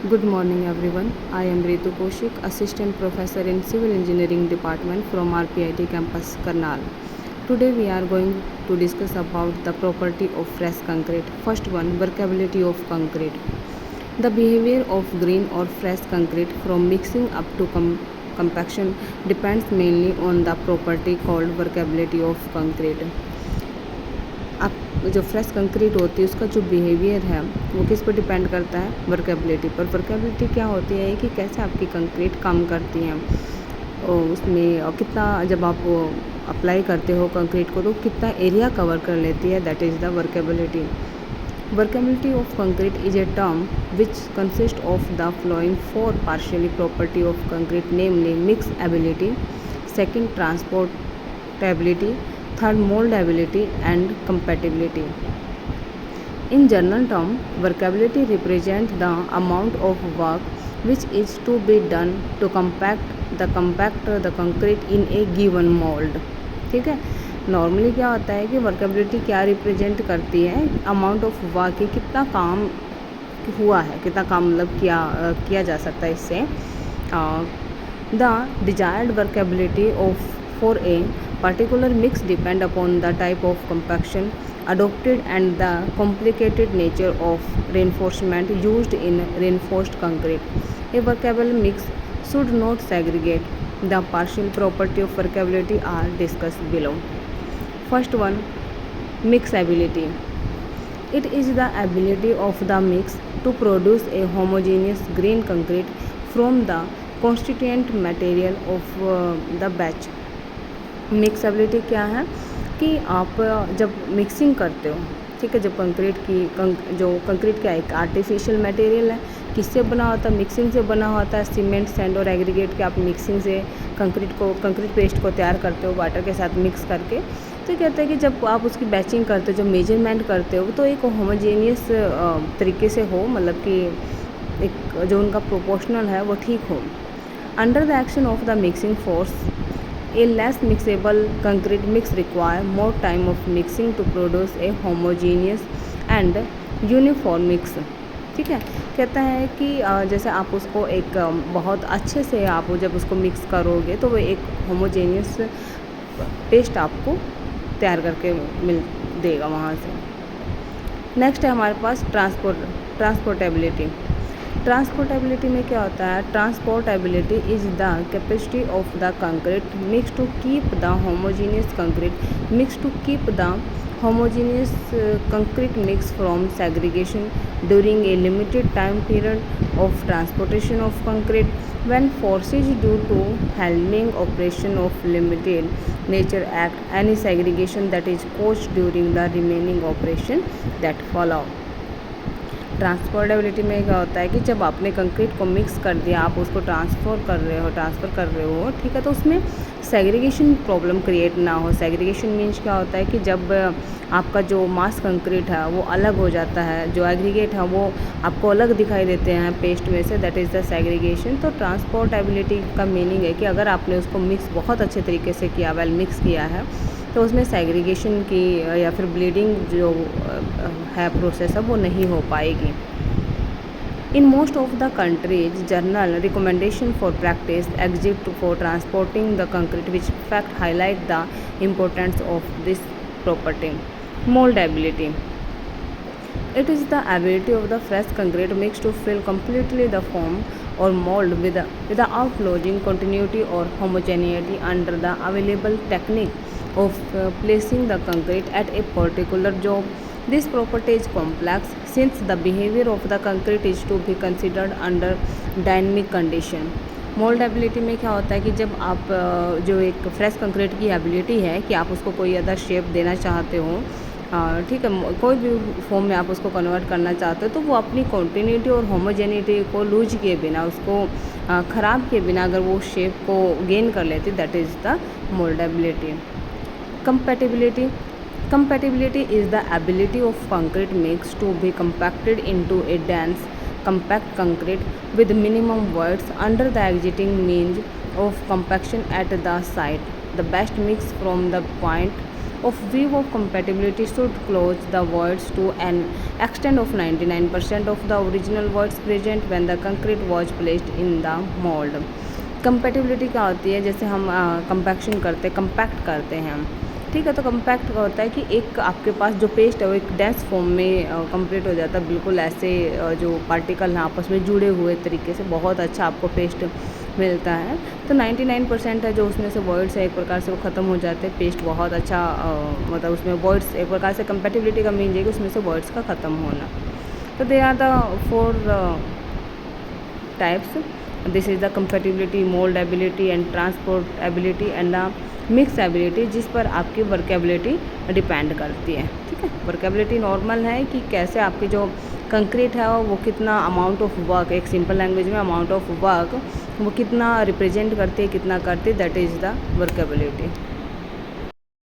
Good morning everyone. I am Ritu Koshik, Assistant Professor in Civil Engineering Department from RPIT campus Karnal. Today we are going to discuss about the property of fresh concrete. First one, workability of concrete. The behavior of green or fresh concrete from mixing up to compaction depends mainly on the property called workability of concrete. आप जो fresh concrete होती है उसका जो behaviour है वो किस पर डिपेंड करता है, वर्केबिलिटी पर। वर्केबिलिटी क्या होती है कि कैसे आपकी कंक्रीट काम करती हैं और उसमें और कितना जब आप अप्लाई करते हो कंक्रीट को तो कितना एरिया कवर कर लेती है, that is the workability. Workability of concrete is a term which consist of the flowing four partially property of concrete, namely mix ability, second transportability, third moldability and compatibility. In general term, workability represents the amount of work which is to be done to compact the concrete in a given mold. ठीक है, normally क्या होता है कि workability क्या represent करती है, amount of work की कितना काम हुआ है, कितना काम मतलब किया जा सकता है इससे। The desired workability of for a particular mix depend upon the type of compaction adopted and the complicated nature of reinforcement used in reinforced concrete. A workable mix should not segregate. The partial property of workability are discussed below. First one, mixability. It is the ability of the mix to produce a homogeneous green concrete from the constituent material of the batch. Mixability क्या है कि आप जब mixing करते हो, ठीक है, जब जो कंक्रीट क्या है, एक आर्टिफिशियल मटेरियल है, किससे बना होता है, मिक्सिंग से बना होता है, सीमेंट, सैंड और एग्रीगेट के आप मिक्सिंग से कंक्रीट पेस्ट को तैयार करते हो वाटर के साथ मिक्स करके। तो कहते हैं कि जब आप उसकी बैचिंग करते हो, जो मेजरमेंट करते हो तो एक होमोजेनियस तरीके से हो, मतलब कि एक जो उनका प्रोपोर्शनल है वो ठीक हो। Under the action of the mixing force, a less mixable concrete mix require more time of mixing to produce a homogeneous and uniform mix. ठीक है, कहता है कि जैसे आप उसको एक बहुत अच्छे से आप जब उसको मिक्स करोगे तो वो एक होमोजेनियस पेस्ट आपको तैयार करके मिल देगा वहाँ से। नेक्स्ट है हमारे पास ट्रांसपोर्टेबिलिटी। ट्रांसपोर्टेबिलिटी में क्या होता है, transportability is the capacity of the concrete mix to keep the homogeneous concrete concrete mix from segregation during a limited time period of transportation of concrete. When forces due to handling operation of limited nature act, any segregation that is caused during the remaining operation that follow. Transportability में क्या होता है कि जब आपने concrete को mix कर दिया, आप उसको ट्रांसफ़र कर रहे हो, ठीक है, तो उसमें सेग्रीगेशन प्रॉब्लम क्रिएट ना हो। सेग्रीगेशन मीन्स क्या होता है कि जब आपका जो मास कंक्रीट है वो अलग हो जाता है, जो एग्रीगेट है वो आपको अलग दिखाई देते हैं पेस्ट में से, दैट इज़ द सेग्रीगेशन। तो ट्रांसपोर्टेबिलिटी का मीनिंग है कि अगर आपने उसको मिक्स बहुत अच्छे तरीके से किया, वेल मिक्स किया है, तो उसमें सेग्रीगेशन की या फिर ब्लीडिंग जो है प्रोसेस है वो नहीं हो पाएगी। In most of the countries general recommendation for practice exist for transporting the concrete which fact highlight the importance of this property. Moldability, it is the ability of the fresh concrete mix to fill completely the form or mold without losing continuity or homogeneity under the available technique of placing the concrete at a particular job. This property is complex since the behavior of the concrete is to be considered under dynamic condition. मोल्डेबिलिटी में क्या होता है कि जब आप जो एक fresh concrete की एबिलिटी है कि आप उसको कोई अदर शेप देना चाहते हो, ठीक है, कोई भी फॉर्म में आप उसको कन्वर्ट करना चाहते हो, तो वो अपनी कॉन्टीन्यूटी और होमोजेनिटी को लूज किए बिना, उसको ख़राब किए बिना अगर वो शेप को गेन कर लेती, that is the moldability. Compatibility is the ability of concrete mix to be compacted into a dense, compact concrete with minimum voids under the existing means of compaction at the site. The best mix from the point of view of compatibility should close the words to an extent of 99% of the original words present when the concrete was placed in the mold. Compatibility क्या होती है, जैसे हम compaction compact करते हैं हम, ठीक है। तो कंपैक्ट का होता है कि एक आपके पास जो पेस्ट है वो एक डेंस फॉर्म में कंप्लीट हो जाता है, बिल्कुल ऐसे जो पार्टिकल हैं आपस में जुड़े हुए तरीके से बहुत अच्छा आपको पेस्ट मिलता है। तो 99% है जो उसमें से वर्ड्स है एक प्रकार से वो ख़त्म हो जाते हैं। पेस्ट बहुत अच्छा मतलब उसमें वर्ड्स एक प्रकार से कंपैटिबिलिटी का मीन है कि उसमें से वर्ड्स का ख़त्म होना। तो they are the 4 types. This is the compatibility, moldability and transportability and the mix ability, जिस पर आपकी वर्केबिलिटी डिपेंड करती है, ठीक है। वर्केबिलिटी नॉर्मल है कि कैसे आपकी जो कंक्रीट है वो कितना अमाउंट ऑफ वर्क, एक सिंपल लैंग्वेज में अमाउंट ऑफ वर्क वो कितना रिप्रेजेंट करती है, कितना करती है, दैट इज़ द वर्केबिलिटी।